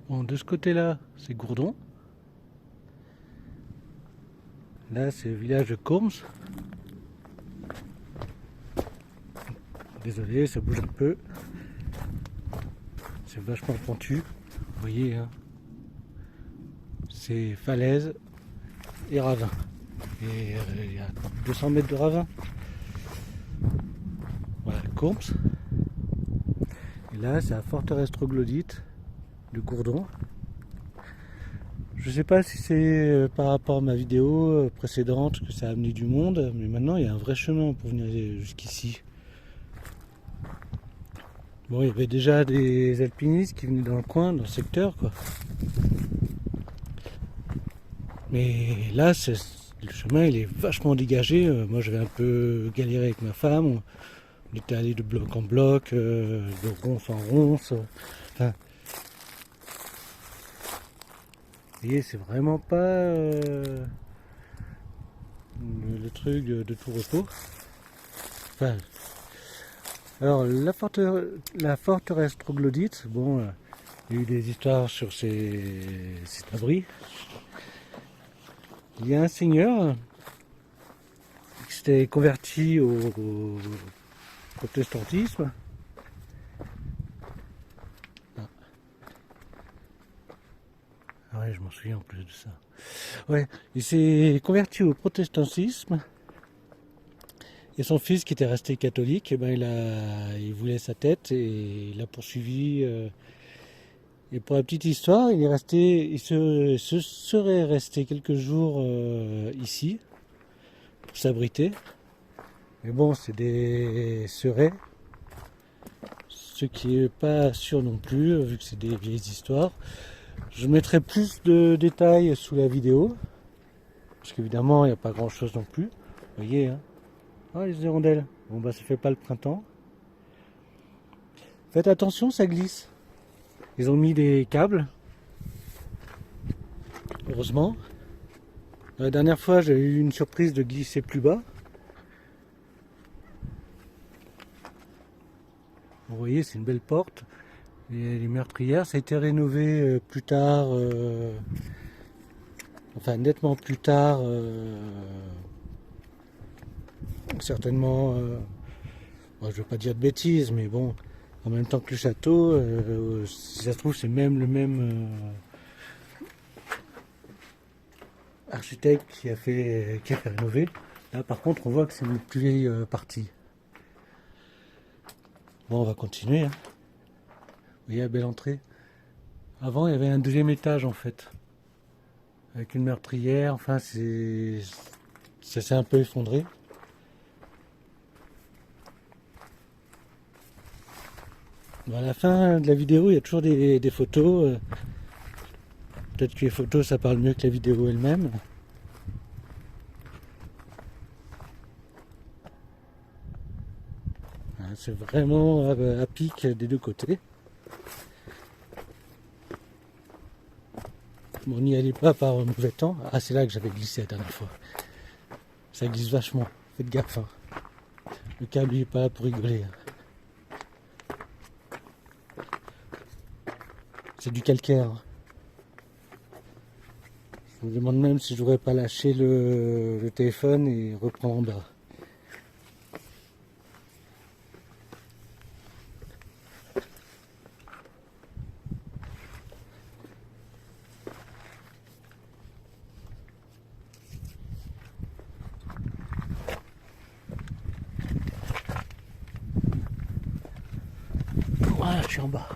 Bon, de ce côté-là, c'est Gourdon. Là, c'est le village de Courmes. Désolé, ça bouge un peu. C'est vachement pentu. Vous voyez, hein, c'est falaise et ravin. Et il y a 200 mètres de ravin. Voilà, Courmes. Et là, c'est la forteresse troglodyte de Gourdon. Je sais pas si c'est par rapport à ma vidéo précédente que ça a amené du monde, mais maintenant il y a un vrai chemin pour venir jusqu'ici. Bon, il y avait déjà des alpinistes qui venaient dans le coin, dans le secteur, quoi. Mais là, le chemin il est vachement dégagé. Moi j'avais un peu galéré avec ma femme. On était allé de bloc en bloc, de ronce en ronce. Enfin, vous voyez, c'est vraiment pas le truc de tout repos. Enfin, alors la forteresse troglodyte, bon, il y a eu des histoires sur cet abri. Il y a un seigneur qui s'était converti au protestantisme. Ah ouais, je m'en souviens en plus de ça. Ouais, il s'est converti au protestantisme. Et son fils, qui était resté catholique, eh ben, il voulait sa tête et il l'a poursuivi. Et pour la petite histoire, il se serait resté quelques jours ici pour s'abriter. Mais bon, c'est des serets, ce qui n'est pas sûr non plus, vu que c'est des vieilles histoires. Je mettrai plus de détails sous la vidéo, parce qu'évidemment, il n'y a pas grand chose non plus. Vous voyez, hein. Ah, les hirondelles. Bon, bah, ça fait pas le printemps. Faites attention, ça glisse. Ils ont mis des câbles. Heureusement. La dernière fois, j'ai eu une surprise de glisser plus bas. Vous voyez, c'est une belle porte. Et les meurtrières, ça a été rénové plus tard. Enfin, nettement plus tard. Certainement. Bon, je ne veux pas dire de bêtises, mais bon. En même temps que le château, si ça se trouve, c'est même le même architecte qui a fait rénover. Là, par contre, on voit que c'est une plus vieille partie. Bon, on va continuer, hein. Vous voyez la belle entrée. Avant, il y avait un deuxième étage, en fait. Avec une meurtrière. Enfin, ça s'est un peu effondré. Bon, à la fin de la vidéo, il y a toujours des photos. Peut-être que les photos, ça parle mieux que la vidéo elle-même. C'est vraiment à pic des deux côtés. Bon, on n'y allait pas par mauvais temps. Ah, c'est là que j'avais glissé la dernière fois. Ça glisse vachement. Faites gaffe, hein. Le câble il est pas là pour rigoler. C'est du calcaire. Je me demande même si je devrais pas lâcher le téléphone et reprendre en bas. Voilà, je suis en bas.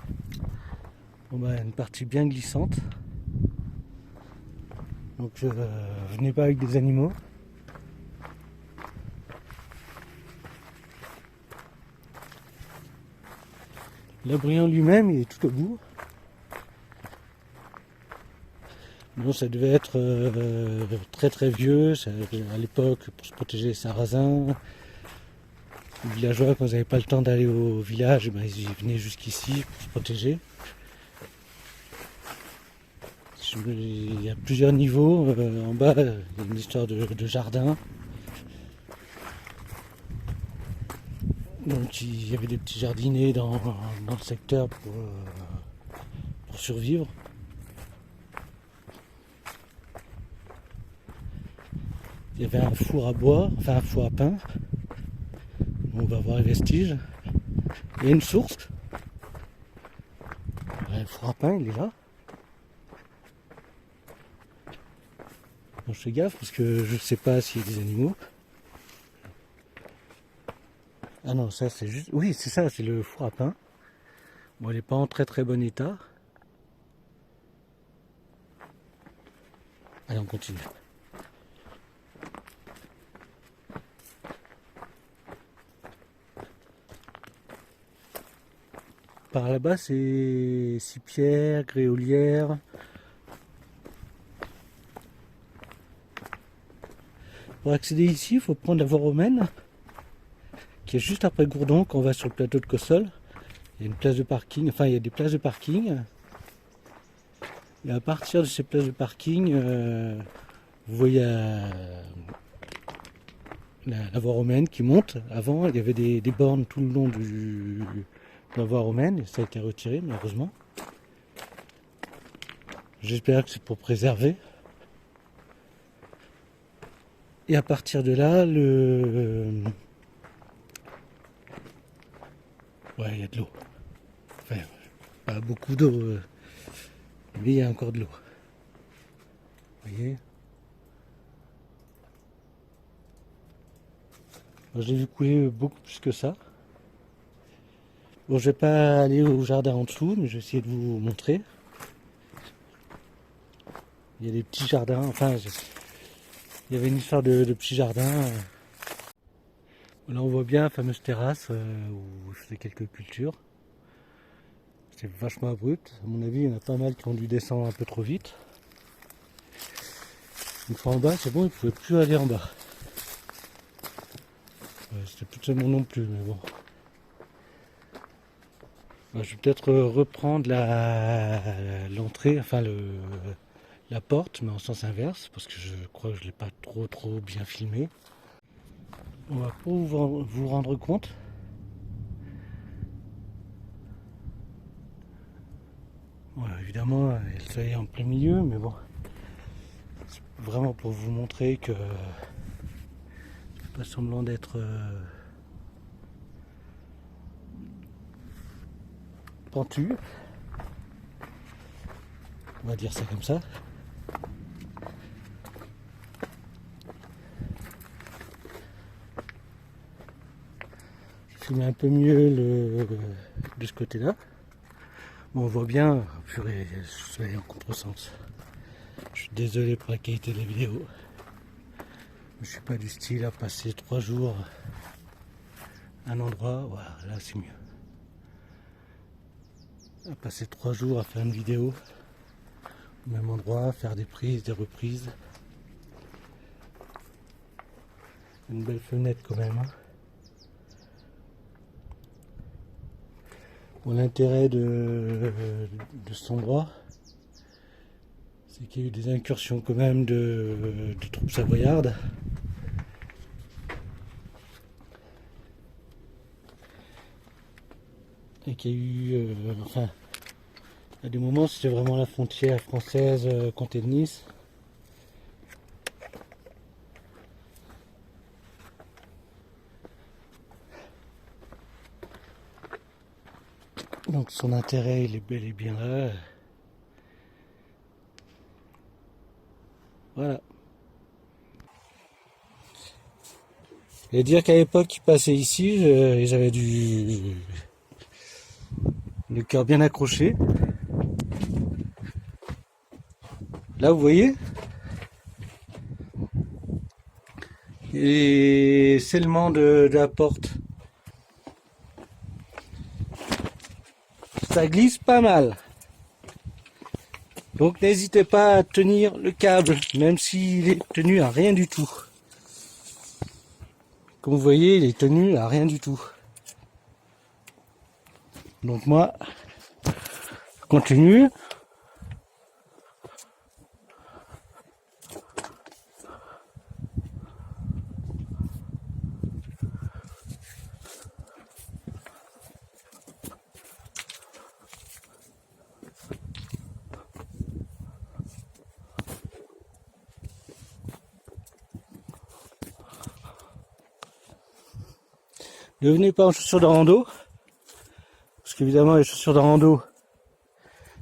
Bon bah, une partie bien glissante. Donc je n'ai pas avec des animaux. L'abri en lui-même, il est tout au bout. Bon, ça devait être très très vieux. À l'époque, pour se protéger des sarrasins. Les villageois, quand ils n'avaient pas le temps d'aller au village, ben, ils venaient jusqu'ici pour se protéger. Il y a plusieurs niveaux. En bas, il y a une histoire de jardin. Donc il y avait des petits jardiniers dans le secteur pour survivre. Il y avait un four à bois, enfin un four à pain. On va voir les vestiges. Il y a une source. Le four à pain, il est là. Bon, je fais gaffe parce que je ne sais pas s'il y a des animaux. Ah non, ça c'est juste... Oui, c'est ça, c'est le four à pain. Bon, il n'est pas en très très bon état. Allez, on continue. Par là-bas, c'est Sipierre, Gréolière. Pour accéder ici, il faut prendre la voie romaine, qui est juste après Gourdon, quand on va sur le plateau de Cossol. Il y a une place de parking, enfin il y a des places de parking. Et à partir de ces places de parking, vous voyez la voie romaine qui monte. Avant, il y avait des bornes tout le long de la voie romaine, et ça a été retiré malheureusement. J'espère que c'est pour préserver. Et à partir de là, ouais, il y a de l'eau. Enfin, pas beaucoup d'eau, mais il y a encore de l'eau. Vous voyez ? Moi, j'ai vu couler beaucoup plus que ça. Bon, je vais pas aller au jardin en dessous, mais je vais essayer de vous montrer. Il y a des petits jardins, enfin, il y avait une histoire de petits jardins. Là, on voit bien la fameuse terrasse où je fais quelques cultures. C'est vachement abrupt. À mon avis, il y en a pas mal qui ont dû descendre un peu trop vite. Une fois en bas, c'est bon, ils ne pouvaient plus aller en bas. C'était plus tellement non plus, mais bon. Je vais peut-être reprendre l'entrée, enfin la porte, mais en sens inverse, parce que je crois que je ne l'ai pas trop bien filmé. On va pour vous rendre compte. Voilà, évidemment, il y a le soleil en plein milieu, mais bon. C'est vraiment pour vous montrer que je fais pas semblant d'être pentu. On va dire ça comme ça. Je filme un peu mieux de ce côté-là. Bon, on voit bien, purée, le soleil en contresens. Je suis désolé pour la qualité de la vidéo. Je suis pas du style à passer 3 jours à un endroit. Voilà, là c'est mieux. À passer 3 jours à faire une vidéo au même endroit, faire des prises, des reprises. Une belle fenêtre quand même. Hein. Bon, l'intérêt de cet endroit, c'est qu'il y a eu des incursions quand même de troupes savoyardes. Et qu'il y a eu, enfin, à des moments c'était vraiment la frontière française, comté de Nice. Donc son intérêt il est bel et bien là. Voilà. Et dire qu'à l'époque ils passaient ici, j'avais le cœur bien accroché. Là vous voyez, et scellement de la porte. Ça glisse pas mal. Donc n'hésitez pas à tenir le câble, même s'il est tenu à rien du tout. Comme vous voyez, il est tenu à rien du tout. Donc moi, je continue. Ne venez pas en chaussures de rando, parce qu'évidemment les chaussures de rando,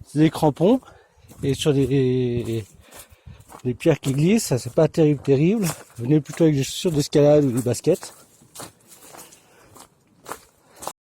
c'est des crampons, et sur des pierres qui glissent, ça c'est pas terrible. Venez plutôt avec des chaussures d'escalade ou des baskets.